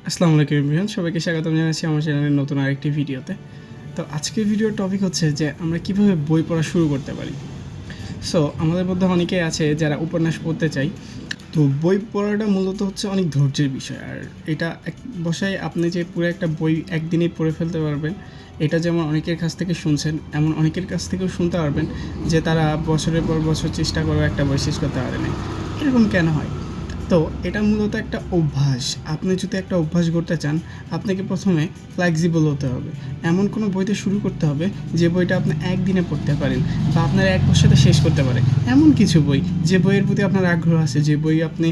আসসালামু আলাইকুম এভরিওয়ান, সবাইকে স্বাগতম জানাচ্ছি আমার চ্যানেলের নতুন আরেকটি ভিডিওতে। তো আজকের ভিডিওর টপিক হচ্ছে যে আমরা কিভাবে বই পড়া শুরু করতে পারি। সো আমাদের মধ্যে অনেকেই আছে যারা উপন্যাস পড়তে চাই। তো বই পড়াটা মূলত হচ্ছে অনেক ধৈর্যের বিষয়, আর এটা এক বসায় আপনি যে পুরো একটা বই একদিনেই পড়ে ফেলতে পারবেন, এটা যেমন অনেকের কাছ থেকে শুনছেন, এমন অনেকের কাছ থেকেও শুনতে পারবেন যে তারা বছরের পর বছর চেষ্টা করেও একটা বই শেষ করতে পারেনি। এরকম কেন হয়? তো এটা মূলত একটা অভ্যাস। আপনি যদি একটা অভ্যাস করতে চান, আপনাকে প্রথমে ফ্লেক্সিবল হতে হবে। এমন কোনো বইতে শুরু করতে হবে যে বইটা আপনি একদিনে পড়তে পারেন বা আপনার এক বছরে শেষ করতে পারে। এমন কিছু বই, যে বইয়ের প্রতি আপনার আগ্রহ আছে, যে বই আপনি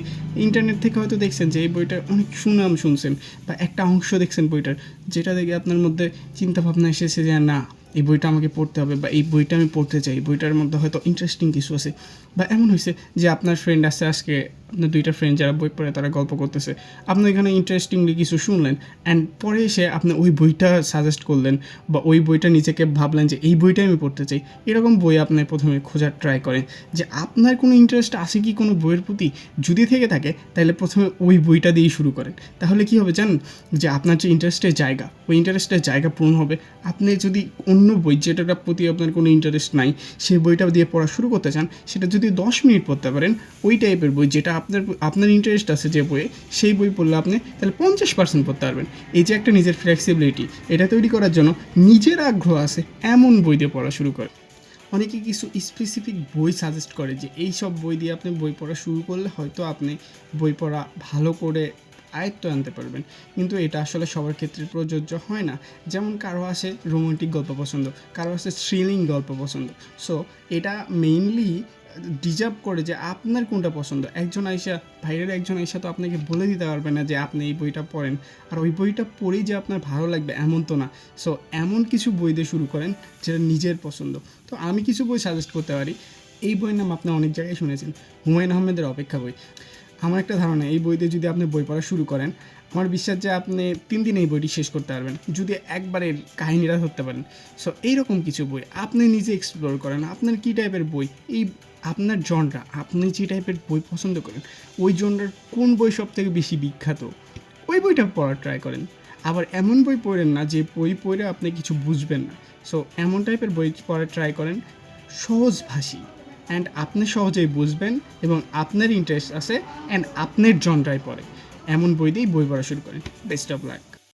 ইন্টারনেট থেকে হয়তো দেখছেন যে এই বইটার অনেক সুনাম শুনছেন, বা একটা অংশ দেখছেন বইটার, যেটা দেখে আপনার মধ্যে চিন্তাভাবনা এসেছে যে না, এই বইটা আমাকে পড়তে হবে, বা এই বইটা আমি পড়তে চাই, বইটার মধ্যে হয়তো ইন্টারেস্টিং কিছু আছে। বা এমন হয়েছে যে আপনার ফ্রেন্ড আছে, আজকে আপনার দুইটা ফ্রেন্ড যারা বই পড়ে তারা গল্প করতেছে, আপনি এখানে ইন্টারেস্টিংলি কিছু শুনলেন, অ্যান্ড পরে এসে আপনি ওই বইটা সাজেস্ট করলেন, বা ওই বইটা নিজেকে ভাবলেন যে এই বইটাই আমি পড়তে চাই। এরকম বই আপনি প্রথমে খোঁজার ট্রাই করেন যে আপনার কোনো ইন্টারেস্ট আছে কি কোনো বইয়ের প্রতি। যদি থেকে থাকে তাহলে প্রথমে ওই বইটা দিয়েই শুরু করেন। তাহলে কী হবে জানেন, যে আপনার যে ইন্টারেস্টের জায়গা, ওই ইন্টারেস্টের জায়গা পূরণ হবে। আপনি যদি অন্য বই যেটার প্রতি আপনার কোনো ইন্টারেস্ট নাই, সেই বইটা দিয়ে পড়া শুরু করতে চান, সেটা যদি 10 মিনিট পড়তে পারেন, ওই টাইপের বই যেটা আপনার ইন্টারেস্ট আছে যে বইয়ে, সেই বই পড়লে আপনি তাহলে 50% পড়তে পারবেন। এই যে একটা নিজের ফ্লেক্সিবিলিটি, এটা তৈরি করার জন্য নিজের আগ্রহ আছে এমন বই দিয়ে পড়া শুরু করে। অনেকে কিছু স্পেসিফিক বই সাজেস্ট করে যে এই সব বই দিয়ে আপনি বই পড়া শুরু করলে হয়তো আপনি বই পড়া ভালো করে আয়ত্ত আনতে পারবেন, কিন্তু এটা আসলে সবার ক্ষেত্রে প্রযোজ্য হয় না। যেমন কারো আছে রোমান্টিক গল্প পছন্দ, কারো আছে থ্রিলিং গল্প পছন্দ। সো এটা মেইনলি ডিজার্ভ করে যে আপনার কোনটা পছন্দ। বাইরের একজন আইসা তো আপনাকে বলে দিতে পারবে না যে আপনি এই বইটা পড়েন, আর ওই বইটা পড়েই যে আপনার ভালো লাগবে এমন তো না। সো এমন কিছু বই দিয়ে শুরু করেন যেটা নিজের পছন্দ। তো আমি কিছু বই সাজেস্ট করতে পারি। এই বইয়ের নাম আপনি অনেক জায়গায় শুনেছেন, হুমায়ুন আহমেদের অপেক্ষা বই। আমার একটা ধারণা, এই বই দিয়ে যদি আপনি বই পড়া শুরু করেন, আমার বিশ্বাস যে আপনি 3 দিনে এই বইটি শেষ করতে পারবেন, যদি একবারে কাহিনীটা ধরতে পারেন। সো এইরকম কিছু বই আপনি নিজে এক্সপ্লোর করেন, আপনার কী টাইপের বই, এই আপনার জনরা, আপনি যে টাইপের বই পছন্দ করেন, ওই জনরার কোন বই সবথেকে বেশি বিখ্যাত, ওই বইটা পড়ার ট্রাই করেন। আবার এমন বই পড়েন না যে বই পড়ে আপনি কিছু বুঝবেন না। সো এমন টাইপের বই পড়ার ট্রাই করেন, সহজভাষী, অ্যান্ড আপনি সহজেই বুঝবেন এবং আপনার ইন্টারেস্ট আছে অ্যান্ড আপনার জনরায় পড়ে, এমন বই দিয়েই বই পড়া শুরু করেন। Best of luck.